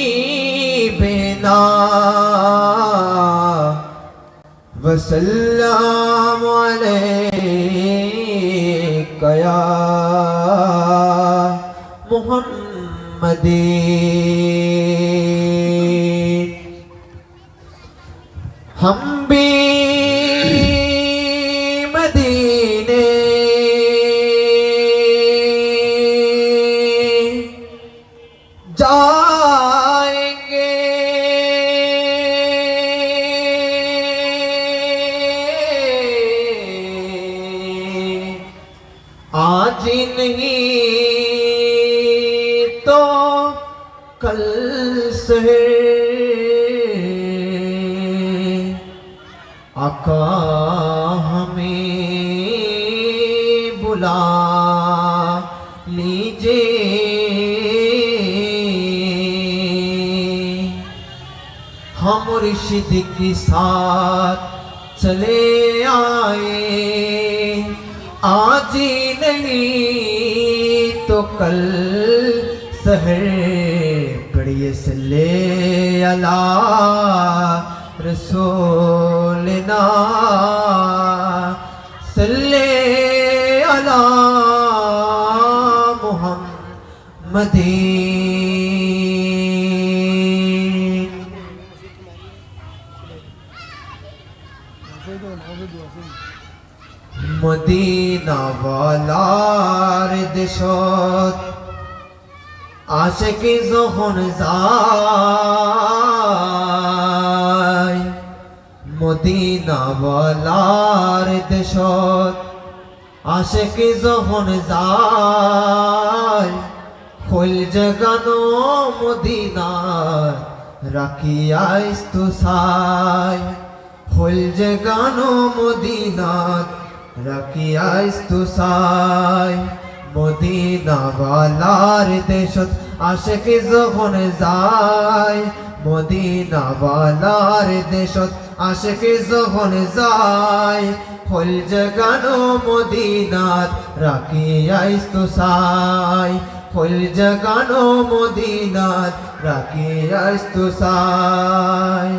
حبيبنا وسلام عليك يا محمد हम भी मदीने जाएंगे आज नहीं तो कल से आका हमें बुला लीजिए हम मुर्शिद के साथ चले आए आज ही नहीं तो कल सहर पढ़िए सल्ले अला रसूलना सल्ले अला मुहम्मदीन मदीना वालार देशत आशिकी যখন যায় মদিনা ওয়ালার দেশত আশিকি যখন যায় খোল জাগানো মদিনা রাখিয়াইস তো সাই খোল জাগানো মদিনা রাখিয়াইস তো সাই মদিনা ওয়ালার দেশত আশিকি যখন যায় মদিনা ওয়ালার দেশত আশিকি যখন যায় ফুল জাগানো মদিনাত রাখিয়াইস তো সাই ফুল জাগানো মদিনাত রাখিয়াইস তো সাই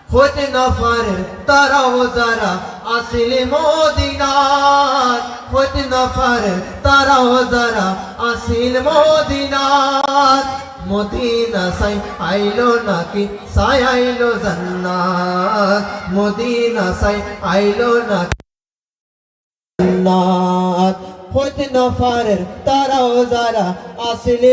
খোঁজ নফর তারাও যারা আসিল মদিনাত খোঁজ নফর তারাও যারা আসিল মদিনাত মদিনা সাই আইলো নাকি সাই আইলো জান্নাত মদিনা সাই আইলো নাকি জান্নাত খোঁজ নফর তারাও যারা আসিল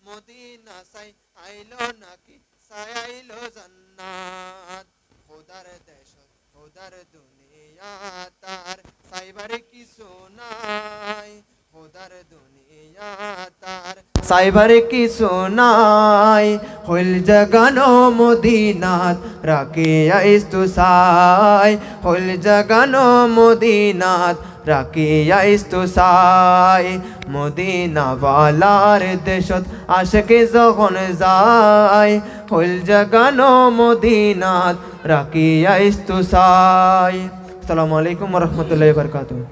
মদিনা সাই আইলো নাকি সাই আইলো জান্নাত খোদার দেশ খোদার দুনিয়া তার সাইবার কিছু নাই খোদার দুনিয়া তার সাইবার কিছু নাই হইল জাগানো মদিনাত রাখিয়াইস তো সাই হইল জাগানো মদিনাত রাখিয়াইস তো সাই মদিনা ওয়ালার দেশত আশিকি যখন যায় হইল জাগানো মদিনাত রাখিয়াইস তো সাই আসসালামু আলাইকুম ওয়া রাহমাতুল্লাহি ওয়া বারাকাতুহু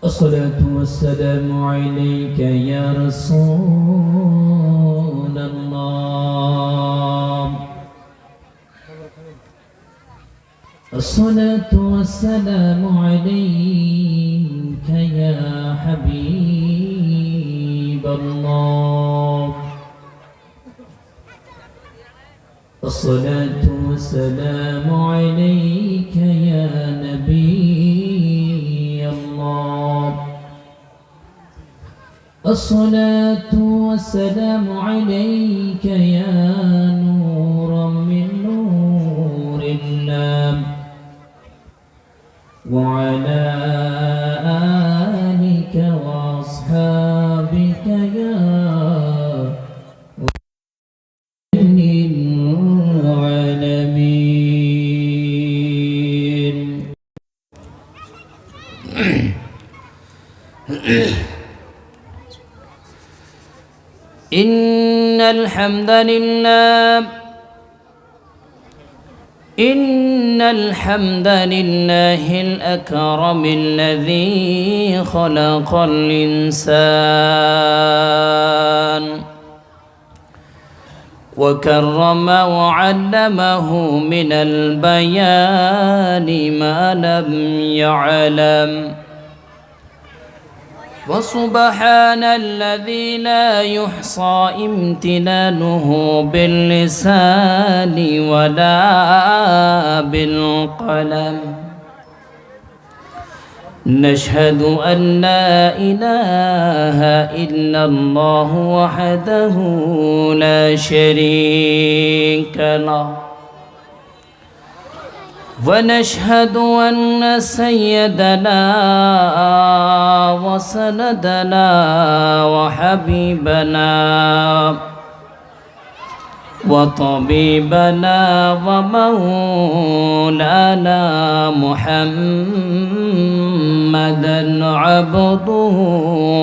الصلاة والسلام عليك يا رسول الله الصلاة والسلام عليك يا حبيب الله الصلاة والسلام عليك يا نبي الله الصلاة والسلام عليك يا نورا من نور الله وعلى آلك وأصحابك يا العالمين إن الحمد لله الأكرم الذي خلق الإنسان وكرم وعلمه من البيان ما لم يعلم وسبحان الذي لا يحصى امتنانه باللسان ولا بالقلم نشهد أن لا إله إلا الله وحده لا شريك له ونشهد أن سيدنا وسندنا وحبيبنا وطبيبنا ومولانا محمدا عبده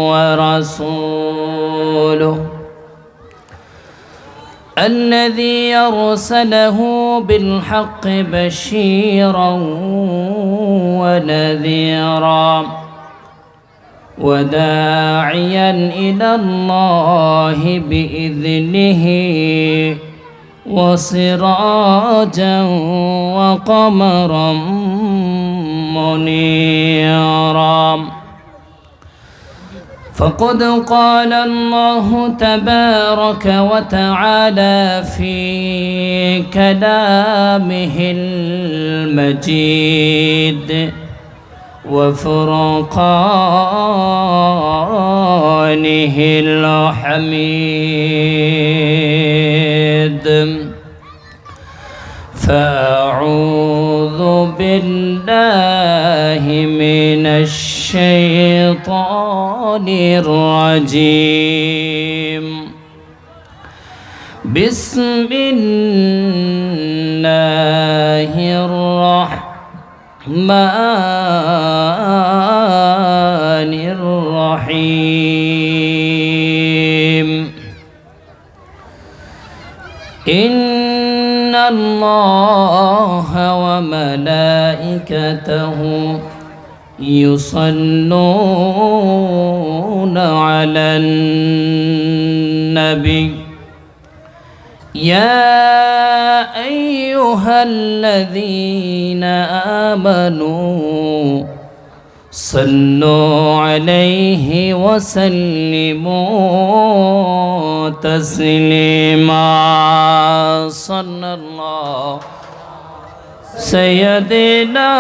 ورسوله الذي أرسله بالحق بشيرا ونذيرا وداعيا إلى الله بإذنه وسراجا وقمرا منيرا فقد قال الله تبارك وتعالى في كلامه المجيد وفرقانه الحميد فأعوذ بالله من الشيطان الرجيم بسم الله الرحمن الرحيم إن الله وملائكته يصلون على النبي يا أيها الذين آمنوا صلوا عليه وسلموا تسليما صلى الله سيدنا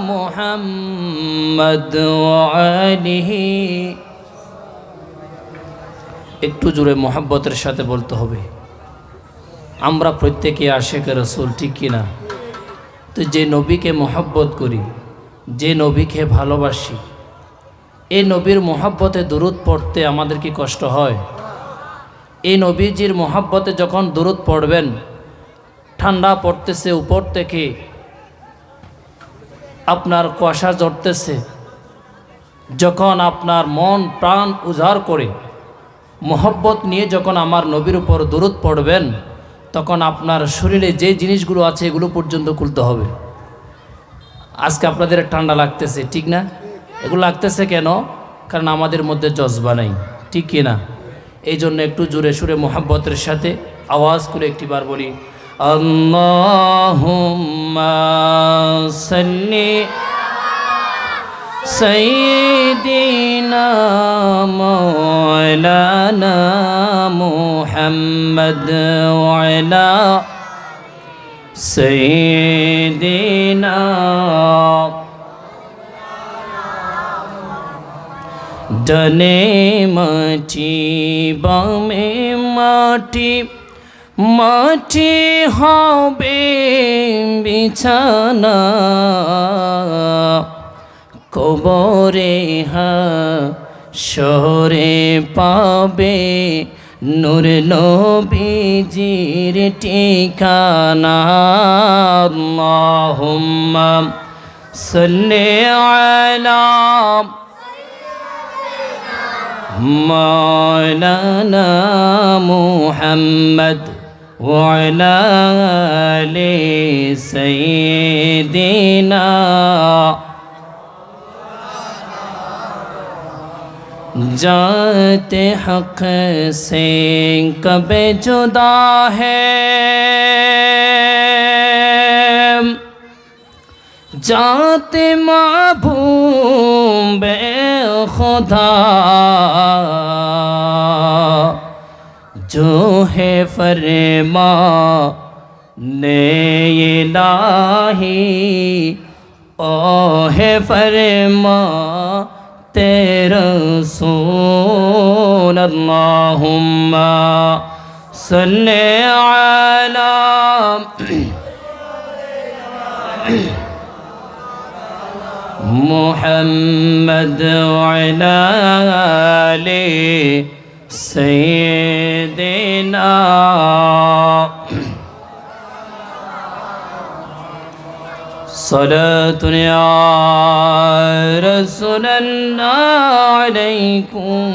محمد وآله একটু জোরে মোহাব্বতের সাথে বলতে হবে আমরা প্রত্যেকে আশিক রাসূল ঠিক কিনা তো যে নবীকে মোহাব্বত করি যে নবীকে ভালোবাসি এই নবীর মোহাব্বতে দুরূদ পড়তে আমাদের কি কষ্ট হয় এই নবীজির মোহাব্বতে যখন দুরূদ পড়বেন ঠান্ডা পড়তেছে উপর থেকে আপনার কুয়াশা ঝরতেছে যখন আপনার মন প্রাণ উজাড় করে মোহাব্বত নিয়ে যখন আমার নবীর উপর দুরূদ পড়বেন তখন আপনার শরীরে যে জিনিসগুলো আছে এগুলো পর্যন্ত খুলতে হবে আজকে আপনাদের ঠান্ডা লাগতেছে ঠিক না এগুলো লাগতেছে কেন কারণ আমাদের মধ্যে জজবা নাই ঠিক কি না এই জন্য একটু জোরে সুরে মোহাব্বতের সাথে আওয়াজ করে একটিবার বলি আল্লাহুম্মা সাল্লি সাইয়্যিদিনা মাওলানা মুহাম্মদ ওয়া আলা সাইয়্যিদিনা ডানে মাটি বামে মাটি মাটি হবে বিছানা কবরে হাশরে পাবে নূর নবীজির ঠিকানা আল্লাহুম্মা সাল্লি আলা مولانا محمد وعلى آل سيدنا जाते हक से कबे जुदा है जाते महबूब खुदा जो है फरमा ने इलाही ओ है फरमा तेरा रसूल अल्लाहुम्मा सल्ले अला मुहम्मद वअला आलि सय्यिदिना صلاة يا رسول الله عليكم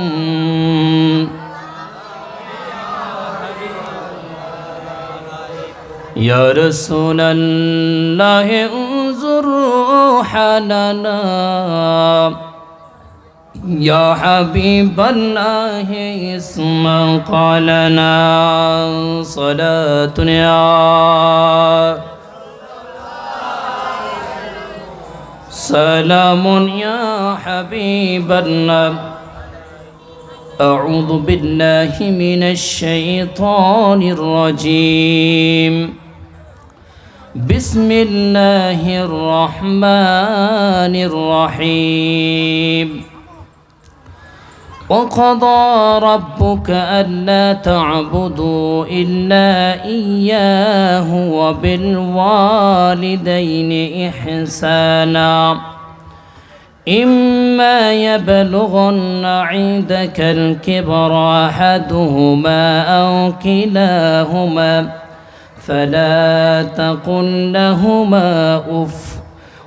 يا رسول الله انظر روحنا يا حبيب الله اسمع قالنا صلاة يا سلام يا حبيب الله أعوذ بالله من الشيطان الرجيم بسم الله الرحمن الرحيم وقضى ربك ألا تعبدوا إلا إياه وبالوالدين إحسانا إما يبلغن عندك الكبر أحدهما أو كلاهما فلا تقل لهما أف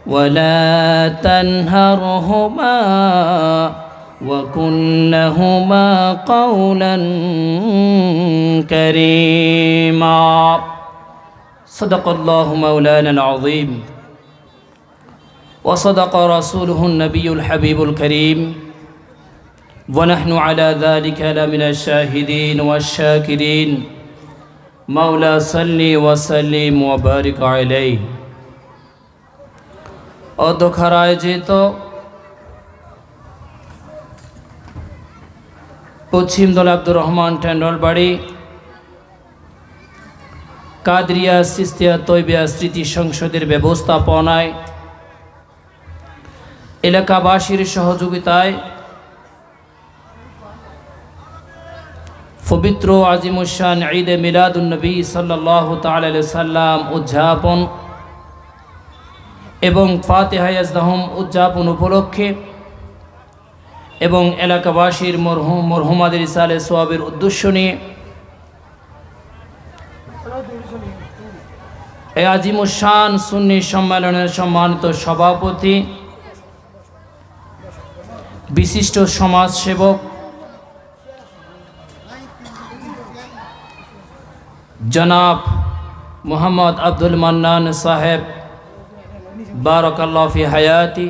ولا تنهرهما وقل لهما قولا كريما صدق الله مولانا العظيم وصدق رسوله النبي الحبيب الكريم ونحن على ذلك لمن الشاهدين والشاكرين مولا صل وسلم وبارك عليه অধ্যক্ষার আয়োজিত পশ্চিম দল আব্দুর রহমান ট্যান্ডল বাড়ি কাদরিয়া সিস্তিয়া তৈবিয়া স্মৃতি সংসদের ব্যবস্থাপনায় এলাকাবাসীর সহযোগিতায় পবিত্র আজিমুশান ঈদে মিলাদুন্নবী সাল্লাল্লাহু তাআলা আলাইহি সাল্লাম উদযাপন এবং ফাতিহা ইয়াজদাহুম উদযাপন উপলক্ষে এবং এলাকাবাসীর মরহুমাদের ইসালে সোয়াবের উদ্দেশ্য নিয়ে এই আজিমুশান সুন্নি সম্মেলনের সম্মানিত সভাপতি বিশিষ্ট সমাজসেবক জনাব মোহাম্মদ আব্দুল মান্নান সাহেব বারাকাল্লাহু ফি হায়াতি,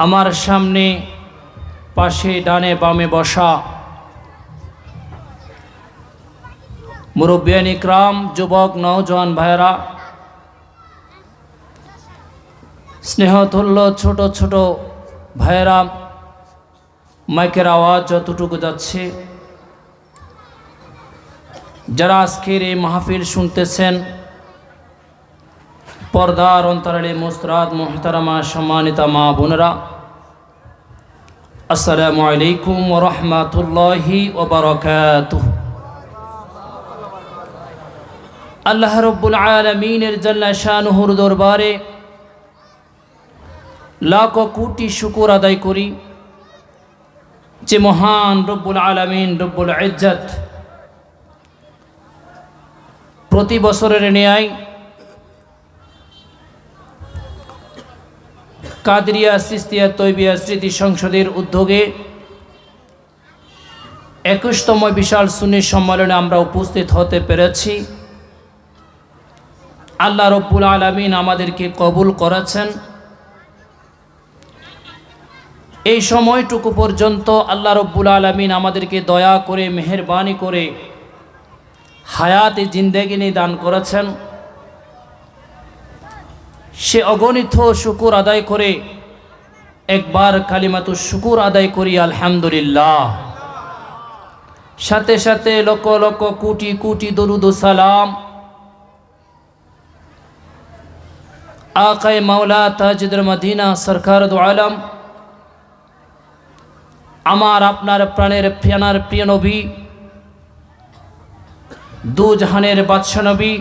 আমার সামনে পাশে ডানে বামে বসা মুরব্বিয়ান ইকরাম, যুবক নওজোয়ান ভাইরা, স্নেহতুল্য ছোট ছোট ভাইরা, মাইকের আওয়াজ যতটুকু যাচ্ছে, যারা আজকের এই মাহফিল শুনতেছেন, পর্দার অন্তরালে মুস্তারাদ মুহতারামা সম্মানিতা মা বোনেরা, আসসালামু আলাইকুম ওয়া রাহমাতুল্লাহি ওয়া বারাকাতুহু। আল্লাহ রাব্বুল আলামিনের জাল্লা শানুহুর দরবারে লাখ কোটি শুকর আদায় করি যে মহান রব্বুল আলামিন রব্বুল ইজ্জত প্রতি বছরের ন্যায় কাদরিয়া সিস্তিয়া তৈবিয়া স্মৃতি সংসদের উদ্যোগে 21তম বিশাল সুন্নি সম্মেলনে আমরা উপস্থিত হতে পেরেছি। আল্লাহ রব্বুল আলামিন আমাদেরকে কবুল করেছেন। এই সময়টুকু পর্যন্ত আল্লাহ রব্বুল আলামিন আমাদেরকে দয়া করে মেহেরবানি করে হায়াতে জিন্দেগিনি দান করেছেন। সে অগণিত শুকুর আদায় করে একবার কালিমাতু শুকুর আদায় করি আলহামদুলিল্লাহ। সাথে সাথে লক্ষ লক্ষ কোটি কোটি দরুদ ও সালাম আকায়ে মাওলা তাজুদ্দুর মদিনা সরকার দু আলম আমার আপনার প্রাণের প্রিয় নবী, দু জাহানের বাদশা নবী,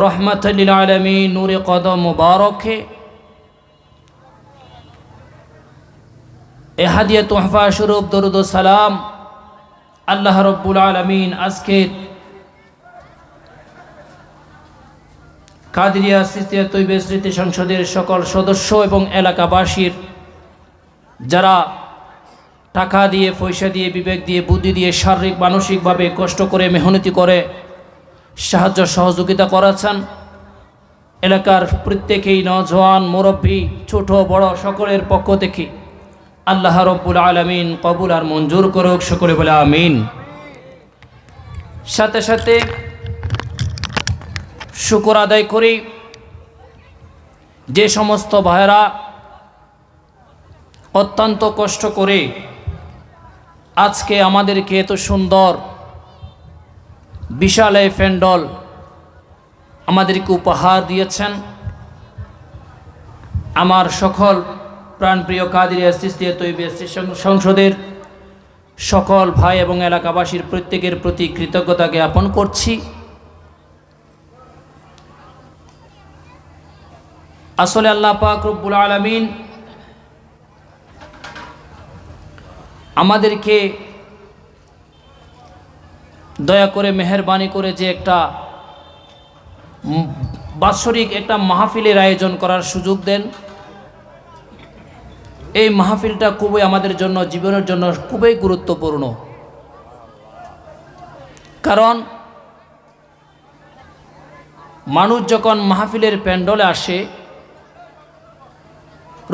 রহমাতুল লিল আলামিন, নূরে কদম মুবারকে এ হাদিয়া তোহফা স্বরূপ দরুদ ও সালাম আল্লাহ রব্বুল আলামিন আজকের কাদরিয়া সিস্তিয়া তৈবিয়া স্মৃতি সংসদের সকল সদস্য এবং এলাকাবাসীর যারা টাকা দিয়ে, পয়সা দিয়ে, বিবেক দিয়ে, বুদ্ধি দিয়ে, শারীরিক মানসিকভাবে কষ্ট করে মেহনতি করে সাহায্য সহযোগিতা করেছেন, এলাকার প্রত্যেকেই নওজোয়ান মুরব্বী ছোট বড় সকলের পক্ষ থেকে আল্লাহ রব্বুল আলামিন কবুল আর মঞ্জুর করুক, সকলে বলে আমিন। সাথে সাথে শুকর আদায় করি যে সমস্ত ভাইরা অত্যন্ত কষ্ট করে আজকে আমাদেরকে এত সুন্দর বিশাল এই প্যান্ডেল আমাদেরকে উপহার দিয়েছেন। আমার সকল প্রাণপ্রিয় কাদরিয়া সিস্তিয়া তৈবিয়া সংসদের সকল ভাই এবং এলাকাবাসীর প্রত্যেকের প্রতি কৃতজ্ঞতা জ্ঞাপন করছি। আসলে আল্লাহ পাক রব্বুল আলামিন আমাদেরকে দয়া করে মেহেরবানি করে যে একটা বাৎসরিক একটা মাহফিলের আয়োজন করার সুযোগ দেন। এই মাহফিলটা খুবই আমাদের জন্য, জীবনের জন্য খুবই গুরুত্বপূর্ণ। কারণ মানুষ যখন মাহফিলের প্যান্ডলে আসে,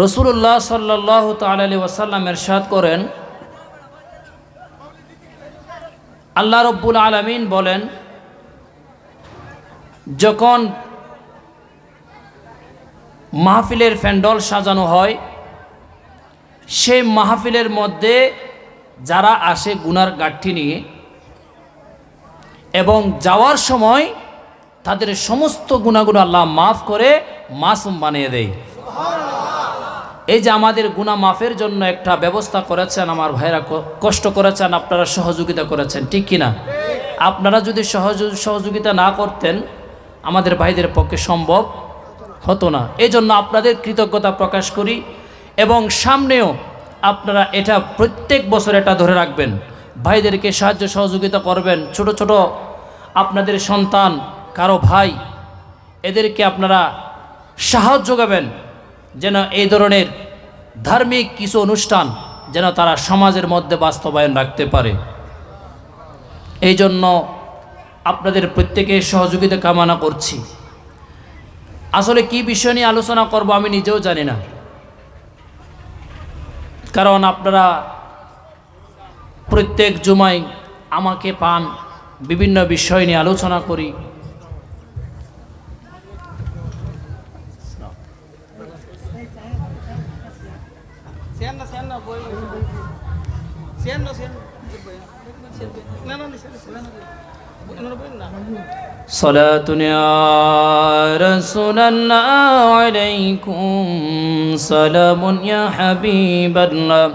রাসূলুল্লাহ সাল্লাল্লাহু তাআলা আলাইহি ওয়াসাল্লাম ইরশাদ করেন, আল্লাহ রব্বুল আলামিন বলেন, যখন মাহফিলের প্যান্ডেল সাজানো হয়, সেই মাহফিলের মধ্যে যারা আসে গুনার গাঁঠি নিয়ে এবং যাওয়ার সময় তাদের সমস্ত গুনাহগুলো আল্লাহ মাফ করে মাসুম বানিয়ে দেয়। এই যে আমাদের গুনাহ মাফের জন্য একটা ব্যবস্থা করেছেন আমার ভাইরা, কষ্ট করেছেন, আপনারা সহযোগিতা করেছেন, ঠিক কিনা? আপনারা যদি সহযোগিতা না করতেন আমাদের ভাইদের পক্ষে সম্ভব হতো না। এই জন্য আপনাদের কৃতজ্ঞতা প্রকাশ করি এবং সামনেও আপনারা এটা প্রত্যেক বছর এটা ধরে রাখবেন, ভাইদেরকে সাহায্য সহযোগিতা করবেন। ছোট ছোট আপনাদের সন্তান, কারো ভাই, এদেরকে আপনারা সাহায্য যোগাবেন যেন এই ধরনের ধার্মিক কিছু অনুষ্ঠান যেন তারা সমাজের মধ্যে বাস্তবায়ন রাখতে পারে। এই জন্য আপনাদের প্রত্যেকের সহযোগিতা কামনা করছি। আসলে কি বিষয় নিয়ে আলোচনা করব আমি নিজেও জানি না, কারণ আপনারা প্রত্যেক জুমায় আমাকে পান, বিভিন্ন বিষয় নিয়ে আলোচনা করি। صلاة يا رسول الله عليكم سلام يا حبيب الله।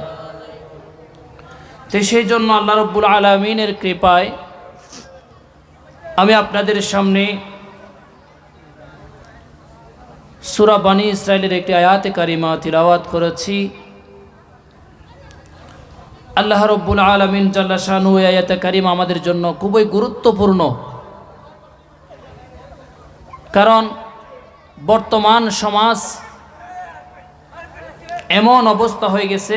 তো সেই জন্য আল্লাহ রব্বুল আলামিনের কৃপায় আমি আপনাদের সামনে সূরা বনী ইসরাইলের একটি আয়াতে কারিমা তিলাওয়াত করেছি। আল্লাহ রব্বুল আলামিন জাল্লা শানহু এই আয়াতে কারিমা আমাদের জন্য খুবই গুরুত্বপূর্ণ, কারণ বর্তমান সমাজ এমন অবস্থা হয়ে গেছে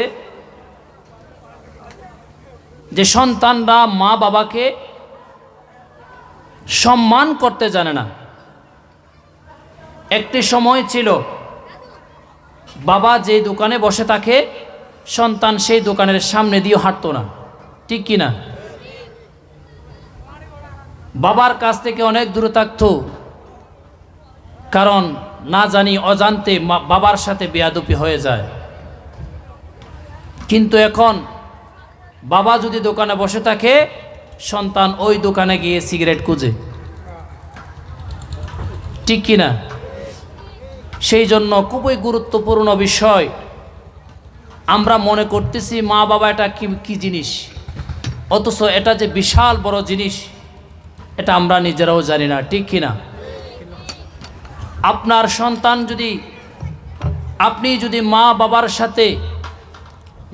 যে সন্তানরা মা বাবাকে সম্মান করতে জানে না। একটি সময় ছিল বাবা যে দোকানে বসে থাকে সন্তান সেই দোকানের সামনে দিয়ে হাঁটতো না, ঠিক কি না? বাবার কাছ থেকে অনেক দূরে থাকতো, কারণ না জানি অজান্তে বাবার সাথে বেয়াদবি হয়ে যায়। কিন্তু এখন বাবা যদি দোকানে বসে থাকে সন্তান ওই দোকানে গিয়ে সিগারেট খুঁজে, ঠিক কি না? সেই জন্য খুবই গুরুত্বপূর্ণ বিষয়। আমরা মনে করতেছি মা বাবা এটা কি জিনিস, অথচ এটা যে বিশাল বড় জিনিস এটা আমরা নিজেরাও জানি না, ঠিক কি না? আপনার সন্তান আপনি যদি মা বাবার সাথে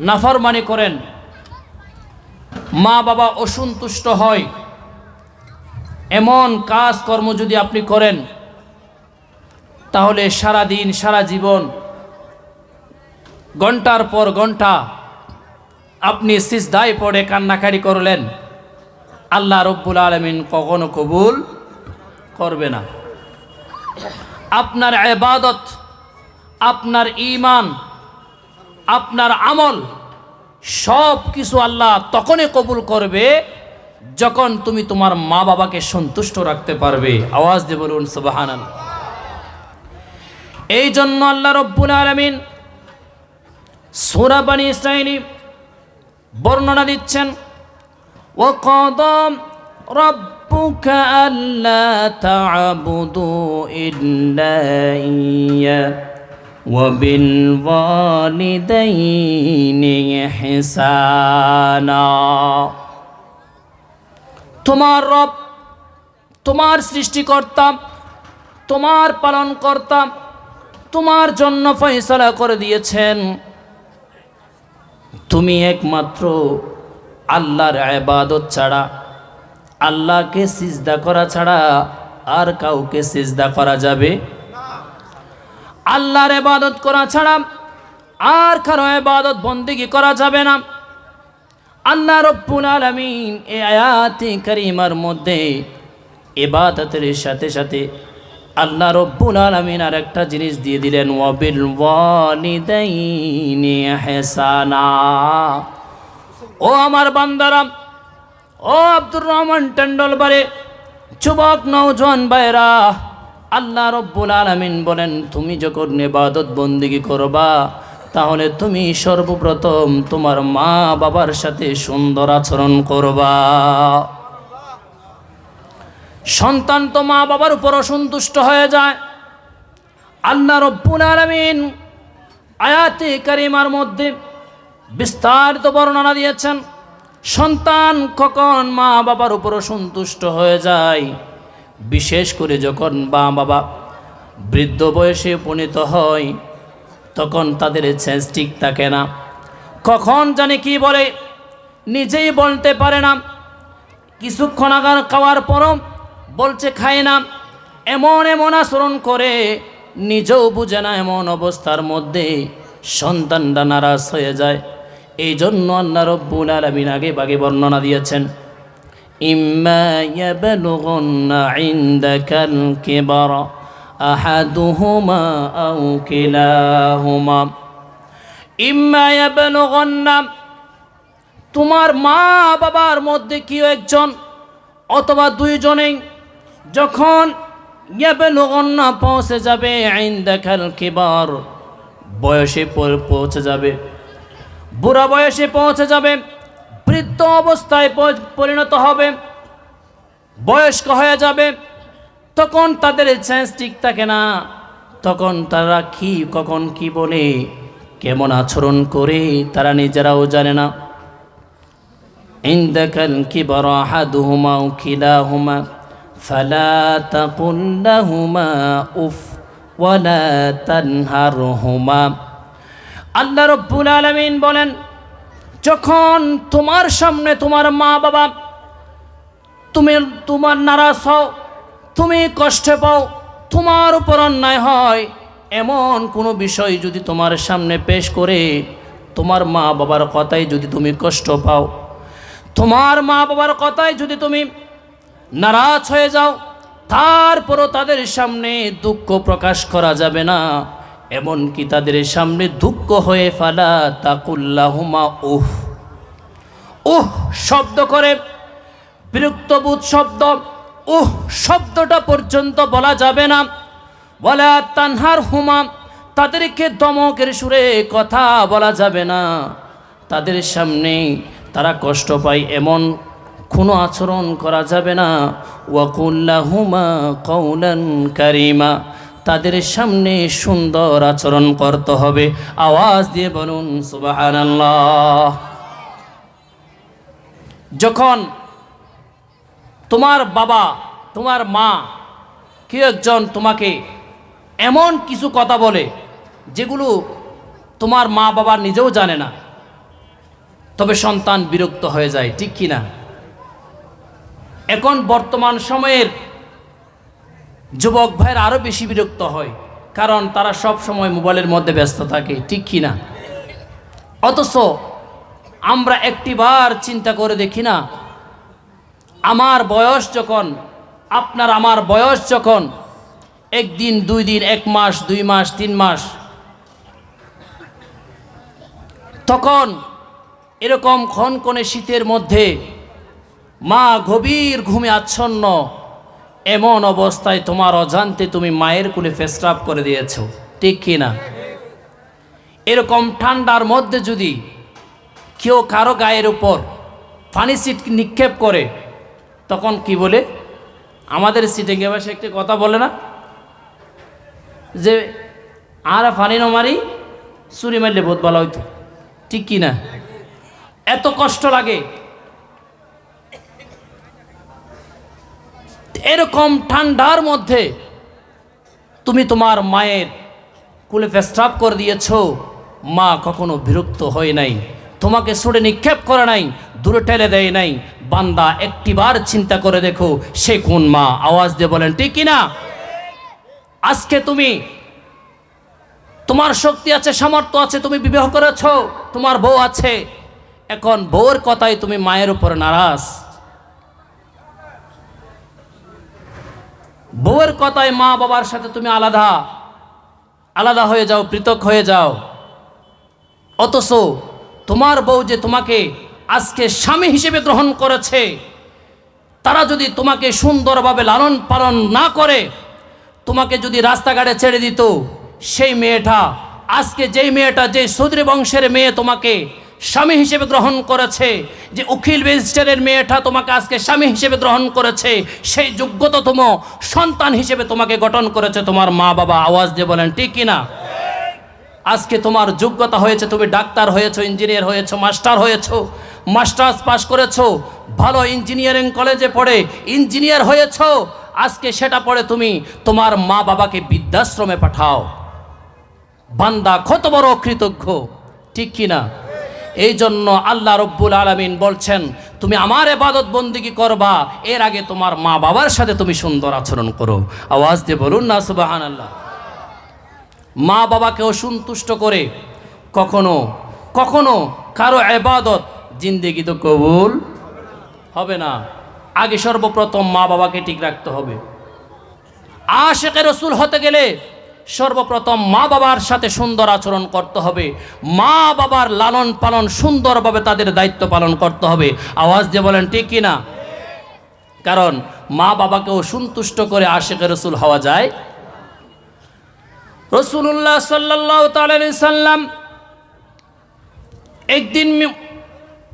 নাফরমানি করেন, মা বাবা অসন্তুষ্ট হয়, এমন কাজকর্ম যদি আপনি করেন, তাহলে সারা দিন সারা জীবন ঘন্টার পর ঘন্টা আপনি সিজদায় পড়ে কান্নাকারি করলেন, আল্লাহ রব্বুল আলামিন কখনো কবুল করবে না। আপনার ইবাদত, আপনার ঈমান, আপনার আমল সব কিছু আল্লাহ তখনই কবুল করবে যখন তুমি তোমার মা বাবাকে সন্তুষ্ট রাখতে পারবে। আওয়াজ দিয়ে বলুন সুবহানাল্লাহ। এই জন্য আল্লাহ রব্বুল আলামিন সূরা বনী ইসরাঈল বর্ণনা দিচ্ছেন, ওয়াকাদা রাব্বুকা আল্লা তা'বুদু ইল্লা ইয়্যা ওয়া বিল ওয়ালিদাইনি ইহসানা। তোমার রব, তোমার সৃষ্টিকর্তা, তোমার পালনকর্তা তোমার জন্য ফয়সালা করে দিয়েছেন তুমি একমাত্র আল্লাহর ইবাদত ছাড়া, আল্লাহকে সিজদা করা ছাড়া আর কাউকে সিজদা করা যাবে না। আল্লাহর ইবাদত করা ছাড়া আর কারো ইবাদত বন্দেগী করা যাবে না। আল্লাহ রব্বুল আলামিন এই আয়াতে কারিমার মধ্যে ইবাদতের সাথে সাথে আল্লাহ রব্বুল আলামিন আর একটা জিনিস দিয়ে দিলেন, ওয়াবিল ওয়ালিদাইনি ইহসানা। ও আমার বান্দারা, ও আব্দুর রহমান টেন্ডলবারে যুবক নওজোয়ান ভাইরা, আল্লাহ রব্বুল আলামিন বলেন তুমি যখন ইবাদত বন্দেগী করবা তাহলে তুমি সর্বপ্রথম তোমার মা বাবার সাথে সুন্দর আচরণ করবা। সন্তান তো মা বাবার উপর অসন্তুষ্ট হয়ে যায়। আল্লাহ রব্বুল আলামিন আয়াতে কারিমার মধ্যে বিস্তারিত বর্ণনা দিয়েছেন সন্তান কখন মা বাবার উপর অসন্তুষ্ট হয়ে যায়, বিশেষ করে যখন মা বাবা বৃদ্ধ বয়সে উপনীত হয় তখন তাদের সেন্স ঠিক থাকে না, কখন জানে কি বলে নিজেই বলতে পারে না, কিছুক্ষণ আগে খাওয়ার পরও বলছে খায় না, এমন এমন আচরণ করে নিজেও বুঝে না। এমন অবস্থার মধ্যে সন্তানরা নারাজ হয়ে যায়। এই জন্য আল্লাহ রব্বুল আলামিন আগে ভাগে বর্ণনা দিয়েছেন, ইম্মা ইয়াবলুগুন্না ইনদাকাল কিবারা আহাদুহুমা আও কিলাহুমা। ইম্মা ইয়াবলুগুন্না, তোমার মা বাবার মধ্যে কেউ একজন অথবা দুইজনেই যখন ইয়াবলুগুন্না পৌঁছে যাবে, ইনদাকাল কিবার বয়সে পৌঁছে যাবে, বুড়া বয়সে পৌঁছে যাবে, বৃদ্ধ অবস্থায় পরিণত হবে, বয়স্ক হয়ে যাবে, তখন তাদের সেন্স ঠিক থাকে না। তখন তারা কখন কি বলে, কেমন আচরণ করে তারা নিজেরাও জানে না। ইনদাকাল কিবারা আহাদুহুমা আও কিলাহুমা ফালা তাকুল লাহুমা উফ ওয়ালা তানহারহুমা। আল্লাহ রব্বুল আলামিন বলেন, যখন তোমার সামনে তোমার মা বাবা তোমার নারাজ হও, তুমি কষ্ট পাও, তোমার উপর অন্যায় হয় এমন কোনো বিষয় যদি তোমার সামনে পেশ করে, তোমার মা বাবার কথায় যদি তুমি কষ্ট পাও, তোমার মা বাবার কথায় যদি তুমি নারাজ হয়ে যাও, তারপরও তাদের সামনে দুঃখ প্রকাশ করা যাবে না। এমনকি তাদের সামনে দুঃখ হয়ে ফালা তাকুল্লাহুমা উহ, উহ শব্দ করে বিরক্তবোধ শব্দ, উহ শব্দটা পর্যন্ত বলা যাবে না। ওয়ালা তানহার হুমা, তাদেরকে ধমকের সুরে কথা বলা যাবে না। তাদের সামনে তারা কষ্ট পায় এমন কোনো আচরণ করা যাবে না। ওয়াকুল্লাহুমা কওলান কারীমা, তাদের সামনে সুন্দর আচরণ করতে হবে। আওয়াজ দিয়ে বলুন সুবহানাল্লাহ। যখন তোমার বাবা, তোমার মা, কেউ একজন তোমাকে এমন কিছু কথা বলে যেগুলো তোমার মা বাবা নিজেও জানে না, তবে সন্তান বিরক্ত হয়ে যায়, ঠিক কি না? এখন বর্তমান সময়ের যুবক ভাইয়ের আরও বেশি বিরক্ত হয়, কারণ তারা সব সময় মোবাইলের মধ্যে ব্যস্ত থাকে, ঠিক কি না? অথচ আমরা একটিবার চিন্তা করে দেখি না, আমার বয়স যখন, আপনার আমার বয়স যখন একদিন, 2 দিন, 1 মাস, 2 মাস, 3 মাস, তখন এরকম খনখনে শীতের মধ্যে মা গভীর ঘুমে আচ্ছন্ন, এমন অবস্থায় তোমার অজান্তে তুমি মায়ের কোলে পেশাব করে দিয়েছো, ঠিক কি না? এরকম ঠান্ডার মধ্যে যদি কেউ কারো গায়ের উপর পানি সিট নিক্ষেপ করে, তখন কি বলে? আমাদের সিটে গিয়ে সে একটি কথা বলে না যে আর পানি ন মারি চুরি মারলে বহুত ভালো হইতো, ঠিক কি না? এত কষ্ট লাগে। এরকম ঠান্ডার মধ্যে তুমি তোমার মায়ের কোলে পেশাব করে দিয়েছো, মা কখনো বিরক্ত হয় নাই, তোমাকে ছুড়ে নিক্ষেপ করে নাই, দূরে ঠেলে দেয় নাই। বান্দা একটিবার চিন্তা করে দেখো সে কোন মা? আওয়াজ দিয়ে বলেন ঠিক কিনা? আজকে তুমি, তোমার শক্তি আছে, সামর্থ্য আছে, তুমি বিবাহ করেছ, তোমার বউ আছে, এখন বউর কথায় তুমি মায়ের উপর নারাজ, বউয়ের কথায় মা বাবার সাথে তুমি আলাদা হয়ে যাও, পৃথক হয়ে যাও। অথচ তোমার বউ যে তোমাকে আজকে স্বামী হিসেবে গ্রহণ করেছে, তারা যদি তোমাকে সুন্দরভাবে লালন পালন না করে, তোমাকে যদি রাস্তাঘাটে ছেড়ে দিত, সেই মেয়েটা আজকে, যেই মেয়েটা, যে সৌদরি বংশের মেয়ে তোমাকে স্বামী হিসেবে গ্রহণ করেছে, যে উকিল ম্যাজিস্ট্রেটের মেয়েটা তোমাকে আজকে স্বামী হিসেবে গ্রহণ করেছে, সেই যোগ্যতম সন্তান হিসেবে তোমাকে গঠন করেছে তোমার মা বাবা। আওয়াজ দিয়ে বলেন ঠিক কিনা? আজকে তোমার যোগ্যতা হয়েছে, তুমি ডাক্তার হয়েছো, ইঞ্জিনিয়ার হয়েছো, মাস্টার হয়েছো, মাস্টার্স পাস করেছো, ভালো ইঞ্জিনিয়ারিং কলেজে পড়ে ইঞ্জিনিয়ার হয়েছো, আজকে সেটা পড়ে তুমি তোমার মা বাবাকে বৃদ্ধাশ্রমে পাঠাও। বান্দা কত বড় অকৃতজ্ঞ, ঠিক কিনা? এই জন্য আল্লাহ রব্বুল আলামিন বলছেন, তুমি আমার ইবাদত বন্দেগী করবা, এর আগে তোমার মা বাবার সাথে তুমি সুন্দর আচরণ করো। আওয়াজ দিয়ে বলুন না সুবহানাল্লাহ। মা বাবাকে অসন্তুষ্ট করে কখনো কারো ইবাদত জিন্দেগি তো কবুল হবে না। আগে সর্বপ্রথম মা বাবাকে ঠিক রাখতে হবে। আশিকে রাসূল হতে গেলে সর্বপ্রথম মা বাবার সাথে সুন্দর আচরণ করতে হবে, মা বাবার লালন পালন সুন্দরভাবে তাদের দায়িত্ব পালন করতে হবে। আওয়াজ দিয়ে বলেন ঠিক কিনা? কারণ মা বাবাকে অসন্তুষ্ট করে আশিকে রাসূল হওয়া যায়। রাসূলুল্লাহ সাল্লাল্লাহু তাআলা আলাইহি সাল্লাম একদিন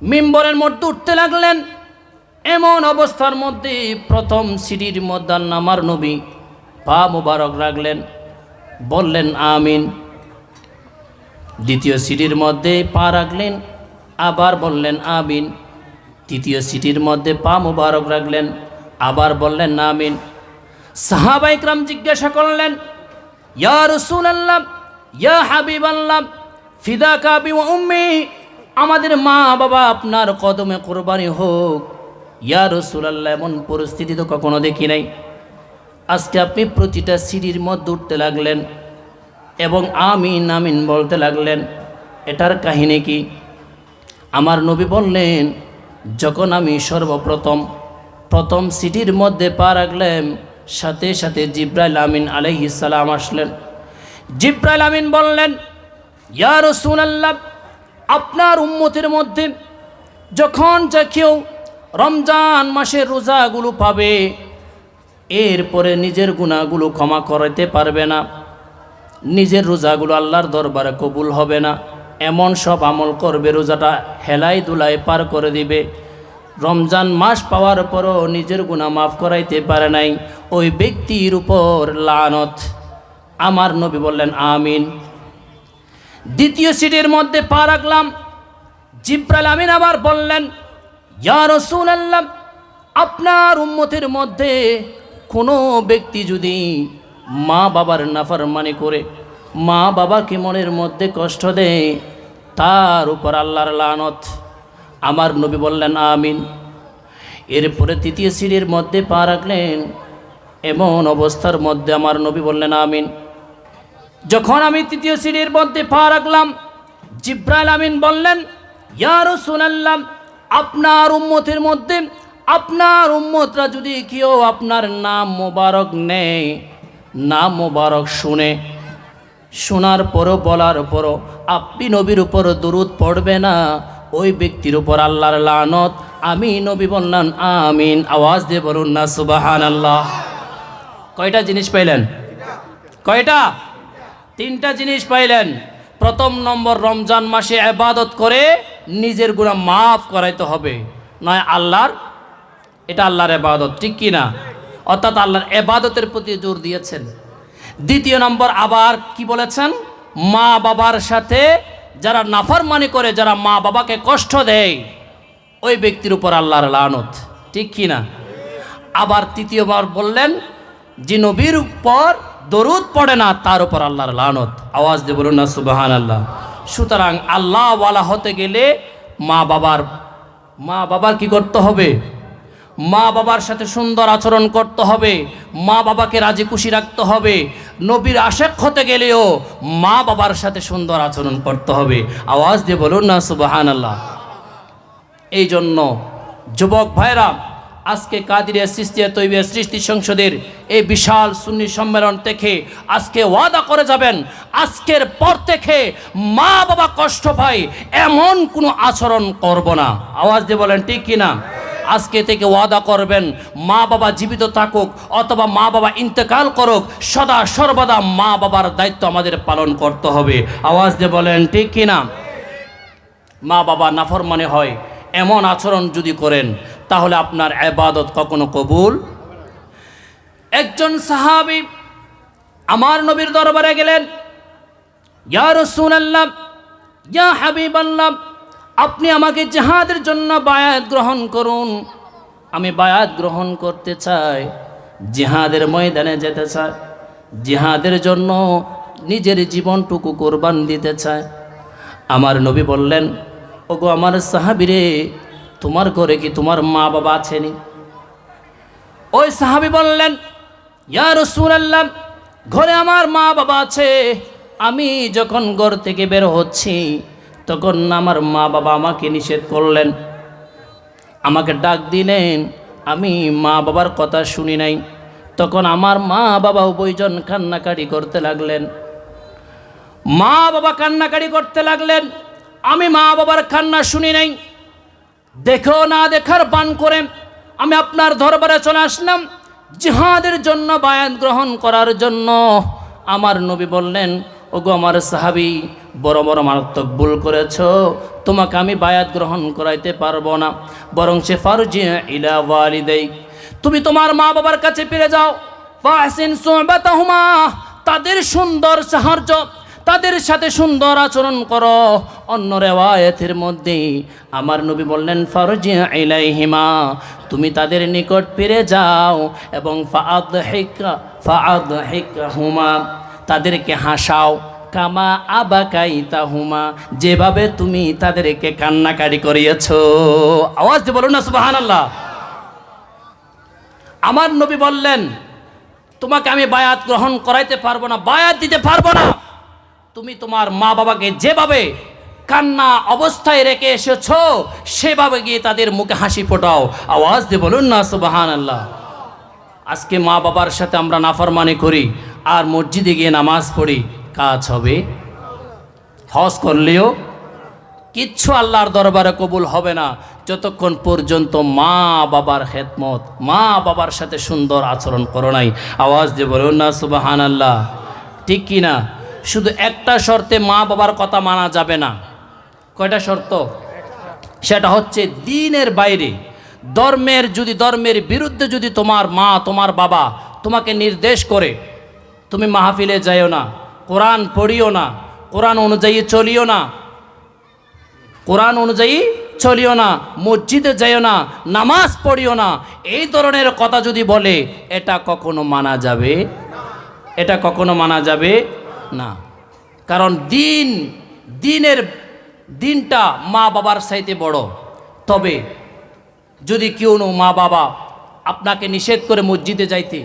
মিম্বরের মধ্যে উঠতে লাগলেন। এমন অবস্থার মধ্যে প্রথম সিঁড়ির মধ্যে আমার নবী পা মুবারক রাখলেন, বললেন আমিন। দ্বিতীয় সিঁড়ির মধ্যে পা রাখলেন, আবার বললেন আমিন। তৃতীয় সিঁড়ির মধ্যে পা মুবারক রাখলেন, আবার বললেন আমিন। সাহাবায়ে কেরাম জিজ্ঞাসা করলেন, ইয়া রাসূলুল্লাহ, ইয়া হাবিবাল্লাহ, ফিদাকা আবি ওয়া উম্মি, আমাদের মা বাবা আপনার কদমে কুরবানি হোক। ইয়া রাসূলুল্লাহ, এমন পরিস্থিতি তো কখনো দেখি নাই। আজকে আপনি প্রতিটা সিঁড়ির মধ্যে উঠতে লাগলেন এবং আমিন আমিন বলতে লাগলেন। এটার কাহিনী কি? আমার নবী বললেন, যখন আমি প্রথম সিটির মধ্যে পা রাখলাম, সাথে সাথে জিব্রাইল আমিন আলাইহিস সালাম আসলেন। জিব্রাইল আমিন বললেন, ইয়া রাসূলুল্লাহ, আপনার উম্মতের মধ্যে যখন যা কেউ রমজান মাসের রোজাগুলো পাবে, এরপরে নিজের গুনাহগুলো ক্ষমা করতে পারবে না, নিজের রোজাগুলো আল্লাহর দরবারে কবুল হবে না, এমন সব আমল করবে, রোজাটা হেলাই দুলাই পার করে দিবে। রমজান মাস পাওয়ার পরও নিজের গুনাহ মাফ করাইতে পারে নাই, ওই ব্যক্তির উপর লানত। আমার নবী বললেন আমিন। দ্বিতীয় সিটির মধ্যে পা রাখলাম, জিব্রাইল আমিন আবার বললেন, ইয়া রাসূলুল্লাহ, আপনার উম্মতের মধ্যে কোনো ব্যক্তি যদি মা বাবার নাফরমানি করে, মা বাবাকে মনের মধ্যে কষ্ট দেয়, তার উপর আল্লাহর লানত। আমার নবী বললেন আমিন। এরপরে তৃতীয় সিঁড়ির মধ্যে পা রাখলেন, এমন অবস্থার মধ্যে আমার নবী বললেন আমিন। যখন আমি তৃতীয় সিঁড়ির মধ্যে পা রাখলাম, জিব্রাইল আমিন বললেন, ইয়া রাসূলুল্লাহ, আপনার উম্মতের মধ্যে আপনার উম্মতরা যদি কেউ আপনার নাম মোবারক নেয়, নাম মোবারক শোনার পরও বলার পরও আপনি নবীর উপর দরুদ পড়বে না, ওই ব্যক্তির উপর আল্লাহর লানত। আমি নবী বললাম আমিন। আওয়াজ দিয়ে বলুন না সুবহানাল্লাহ। কয়টা জিনিস পাইলেন? কয়টা? তিনটা জিনিস পাইলেন। প্রথম নম্বর, রমজান মাসে ইবাদত করে নিজের গুনাহ মাফ করাইতে হবে, নয় আল্লাহর, এটা আল্লাহর ইবাদত, ঠিক কি না? অর্থাৎ আল্লাহর ইবাদতের প্রতি জোর দিয়েছেন। দ্বিতীয় নম্বর, আবার কি বলেছেন? মা বাবার সাথে যারা নাফরমানি করে, যারা মা বাবাকে কষ্ট দেয়, ওই ব্যক্তির উপর আল্লাহর লানত, ঠিক কি না? আবার তৃতীয়বার বললেন, যে নবীর উপর দরুদ পড়ে না, তার উপর আল্লাহর লানত। আওয়াজ দিয়ে বলুন না সুবহানাল্লাহ। সুতরাং আল্লাহ ওয়ালা হতে গেলে মা বাবার কি করতে হবে? মা বাবার সাথে সুন্দর আচরণ করতে হবে, মা বাবাকে রাজি খুশি রাখতে হবে। নবীর আশেক হতে গেলেও মা বাবার সাথে সুন্দর আচরণ করতে হবে। আওয়াজ দিয়ে বলুন না সুবহানাল্লাহ। এই জন্য যুবক ভাইরা, আজকে কাদিরিয়া চিশতিয়া তৈবিয়া সৃষ্টি সংসদের এই বিশাল সুন্নি সম্মেলন থেকে আজকে ওয়াদা করে যাবেন, আজকের পর থেকে মা বাবা কষ্ট পায় এমন কোনো আচরণ করব না। আওয়াজ দিয়ে বলেন ঠিক কিনা? আজকে থেকে ওয়াদা করবেন, মা বাবা জীবিত থাকুক অথবা মা বাবা ইন্তেকাল করুক, সদা সর্বদা মা বাবার দায়িত্ব আমাদের পালন করতে হবে। আওয়াজ দিয়ে বলেন ঠিক কিনা? মা বাবা নাফরমানি হয় এমন আচরণ যদি করেন, তাহলে আপনার ইবাদত কখনো কবুল। একজন সাহাবী আমার নবীর দরবারে গেলেন, ইয়া রাসূলুল্লাহ, ইয়া হাবিবাল্লাহ, আপনি আমাকে জিহাদের জন্য বায়াত গ্রহণ করুন। আমি বায়াত গ্রহণ করতে চাই, জিহাদের ময়দানে যেতে চাই, জিহাদের জন্য নিজের জীবনটুকু কোরবান দিতে চাই। আমার নবী বললেন, ওগো আমার সাহাবীরে, তোমার ঘরে কি তোমার মা বাবা আছেনি? ওই সাহাবী বললেন, ইয়া রাসূলুল্লাহ, ঘরে আমার মা বাবা আছে। আমি যখন ঘর থেকে বের হচ্ছি, তখন আমার মা বাবা আমাকে নিষেধ করলেন, আমাকে ডাক দিলেন, আমি মা বাবার কথা শুনি নাই। তখন আমার মা বাবা উভয়জন কান্নাকাটি করতে লাগলেন। মা বাবা কান্নাকাটি করতে লাগলেন, আমি মা বাবার কান্না শুনি নাই। দেখো না দেখার বান করে আমি আপনার দরবারে চলে আসলাম জিহাদের জন্য বায়াত গ্রহণ করার জন্য। আমার নবী বললেন, ওগো আমার সাহাবী, বড় বড় মারাত্মক ভুল করেছ, তোমাকে আমি বায়াত গ্রহণ করাইতে পারবো না, বরং সে ফারজি ইলা ওয়ালিদাইক, তুমি তোমার মা বাবার কাছে ফিরে যাও। ফাহসিন সুহবাতাহুমা, তাদের সুন্দর সাহায্য, তাদের সাথে সুন্দর আচরণ করো। অন্য রিওয়ায়াতের মধ্যে আমার নবী বললেন, ফারজি ইলাইহিমা, তুমি তাদের নিকট ফিরে যাও এবং ফাআদহিকহুমা, তাদেরকে হাসাও। কামা আবাকাইতাহুমা, যেভাবে তুমি তাদেরকে কান্নাকাটি করিয়েছো। আওয়াজ দিয়ে বলুন না সুবহানাল্লাহ। আমার নবী বললেন, তোমাকে আমি বায়াত গ্রহণ করাইতে পারবো না, বায়াত দিতে পারবো না। তুমি তোমার মা বাবাকে যেভাবে কান্না অবস্থায় রেখে এসেছো সেভাবে গিয়ে তাদের মুখে হাসি ফোটাও। আওয়াজ দিয়ে বলুন না সুবহানাল্লাহ। আজকে মা বাবার সাথে আমরা নাফরমানি করি আর মসজিদে গিয়ে নামাজ পড়ি, কাজ হবে? হজ করলেও কিচ্ছু আল্লাহর দরবারে কবুল হবে না যতক্ষণ পর্যন্ত মা বাবার খেদমত, মা বাবার সাথে সুন্দর আচরণ করো নাই। আওয়াজ দিয়ে বলুন না সুবহানাল্লাহ। ঠিক কি না? শুধু একটা শর্তে মা বাবার কথা মানা যাবে না। কয়টা শর্ত? সেটা হচ্ছে দ্বীনের বাইরে, ধর্মের বিরুদ্ধে যদি তোমার মা তোমার বাবা তোমাকে নির্দেশ করে তুমি মাহফিলে যাইও না, কোরআন পড়িও না, কোরআন অনুযায়ী চলিও না, মসজিদে যাইও না, নামাজ পড়িও না, এই ধরনের কথা যদি বলে এটা কখনো মানা যাবে? এটা কখনো মানা যাবে না। কারণ দিনটা মা বাবার চাইতে বড়। তবে যদি কেউ মা বাবা আপনাকে নিষেধ করে মসজিদে যাইতে,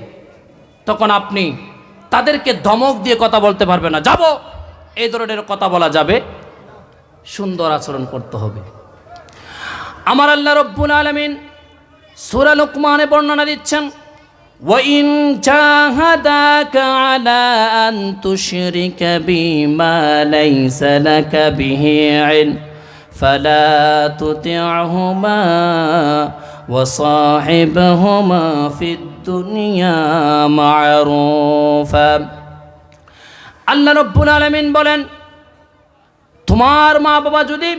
তখন আপনি তাদেরকে ধমক দিয়ে কথা বলতে পারবেন না, যাব, এই ধরনের কথা বলা যাবে? সুন্দর আচরণ করতে হবে। আমার আল্লাহ রব্বুল আলামিন সূরা লুকমানে বর্ণনা দিচ্ছেন, وَإِن جَاهَدَاكَ عَلَىٰ أَن تُشْرِكَ بِمَا لَيْسَ لَكَ بِهِ عِلْمٌ فَلَا تُطِعْهُمَا وَصَاحِبْهُمَا فِي الدُّنْيَا مَعْرُوفًا। আল্লাহ রব্বুল আলামিন বলেন, তোমার মা বাবা যদি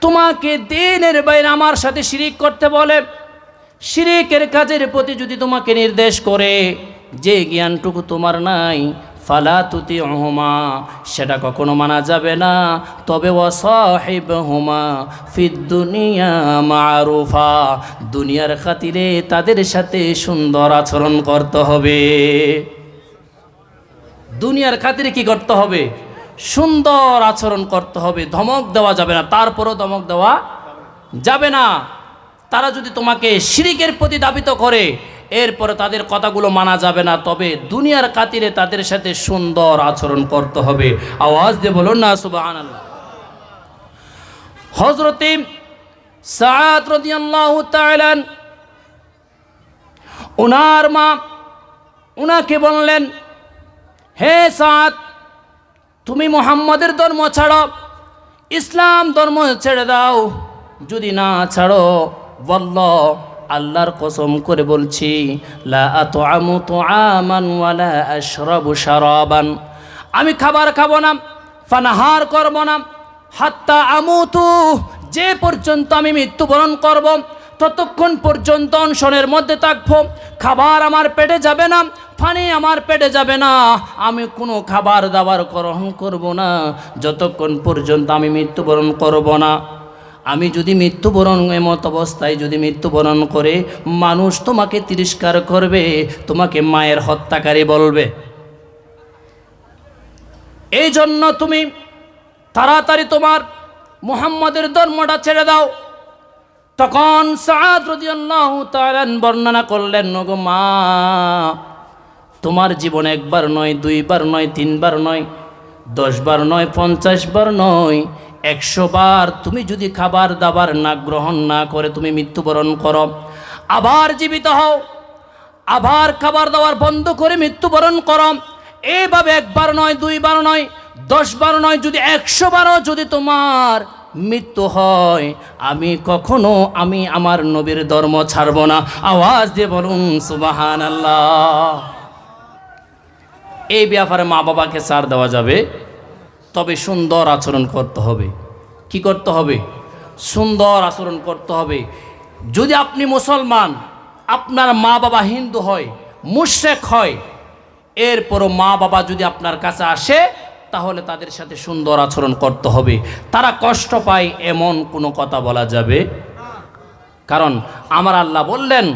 তোমাকে দ্বীনের বাইরে আমার সাথে শিরিক করতে বলে, শিরিকের কাজের প্রতি যদি তোমাকে নির্দেশ করে, যে জ্ঞানটুকু তোমার নাই, ফালা তুতিউহুমা, সেটা কখনো মানা যাবে না। তবে ওয়াসাহিবহুমা ফিদ দুনিয়া মারুফা, দুনিয়ার খাতিরে তাদের সাথে সুন্দর আচরণ করতে হবে। দুনিয়ার খাতিরে কি করতে হবে? সুন্দর আচরণ করতে হবে। ধমক দেওয়া যাবে না, তারপরও ধমক দেওয়া যাবে না। তারা যদি তোমাকে শিরিকের প্রতি ধাবিত করে, এরপরে তাদের কথাগুলো মানা যাবে না। তবে দুনিয়ার খাতিরে তাদের সাথে সুন্দর আচরণ করতে হবে। আওয়াজ দিয়ে বলুন না সুবহানাল্লাহ। হযরতে সাদ রাদিয়াল্লাহু তাআলা ওনার মা ওনাকে বললেন, হে সাদ, তুমি মুহাম্মাদের ধর্ম ছাড়ো, ইসলাম ধর্ম ছেড়ে দাও। যদি না ছাড়ো, ওয়াল্লাহ, আল্লাহর কসম করে বলছি, লা আতআমু তুআমান ওয়ালা আশরাবু শারাবান, আমি খাবার খাবো না, ফানাহার করব না, হাত্তা আমুতু, যে পর্যন্ত আমি মৃত্যুবরণ করব ততক্ষণ পর্যন্ত অনশনের মধ্যে থাকবো। খাবার আমার পেটে যাবে না, পানি আমার পেটে যাবে না, আমি কোনো খাবার দাবার গ্রহণ করব না যতক্ষণ পর্যন্ত আমি মৃত্যুবরণ করব না। আমি যদি মৃত্যুবরণ এমত অবস্থায় যদি মৃত্যুবরণ করে, মানুষ তোমাকে তিরস্কার করবে, তোমাকে মায়ের হত্যাকারী বলবে। এই জন্য তুমি তাড়াতাড়ি তোমার মুহাম্মাদের ধর্মটা ছেড়ে দাও। তখন সাদ রাদিয়াল্লাহু তাআলা বর্ণনা করলেন, ওগো মা, তোমার জীবন একবার নয়, দুইবার নয়, তিনবার নয়, 10 বার নয়, 50 বার নয়, 100 বার তুমি যদি খাবার দাবার না গ্রহণ না করে তুমি মৃত্যুবরণ করো, আবার জীবিত হও, আবার খাবার দাবার বন্ধ করে মৃত্যুবরণ করো, এইভাবে একবার নয়, দুইবার নয়, 10 বার নয়, যদি 100 বারও যদি তোমার মৃত্যু হয়, আমি আমার নবীর ধর্ম ছাড়ব না। আওয়াজ দিয়ে বলুন সুবহানাল্লাহ। এই ব্যাপারে মা বাবাকে ছাড় দেওয়া যাবে, তবে সুন্দর আচরণ করতে হবে। কি করতে হবে? সুন্দর আচরণ করতে হবে। যদি আপনি মুসলমান, আপনার মা বাবা হিন্দু হয়, মুশরিক হয়, এরপরও মা বাবা যদি আপনার কাছে আসে, তাহলে তাদের সাথে সুন্দর আচরণ করতে হবে। তারা কষ্ট পায় এমন কোনো কথা বলা যাবে? কারণ আমার আল্লাহ বললেন,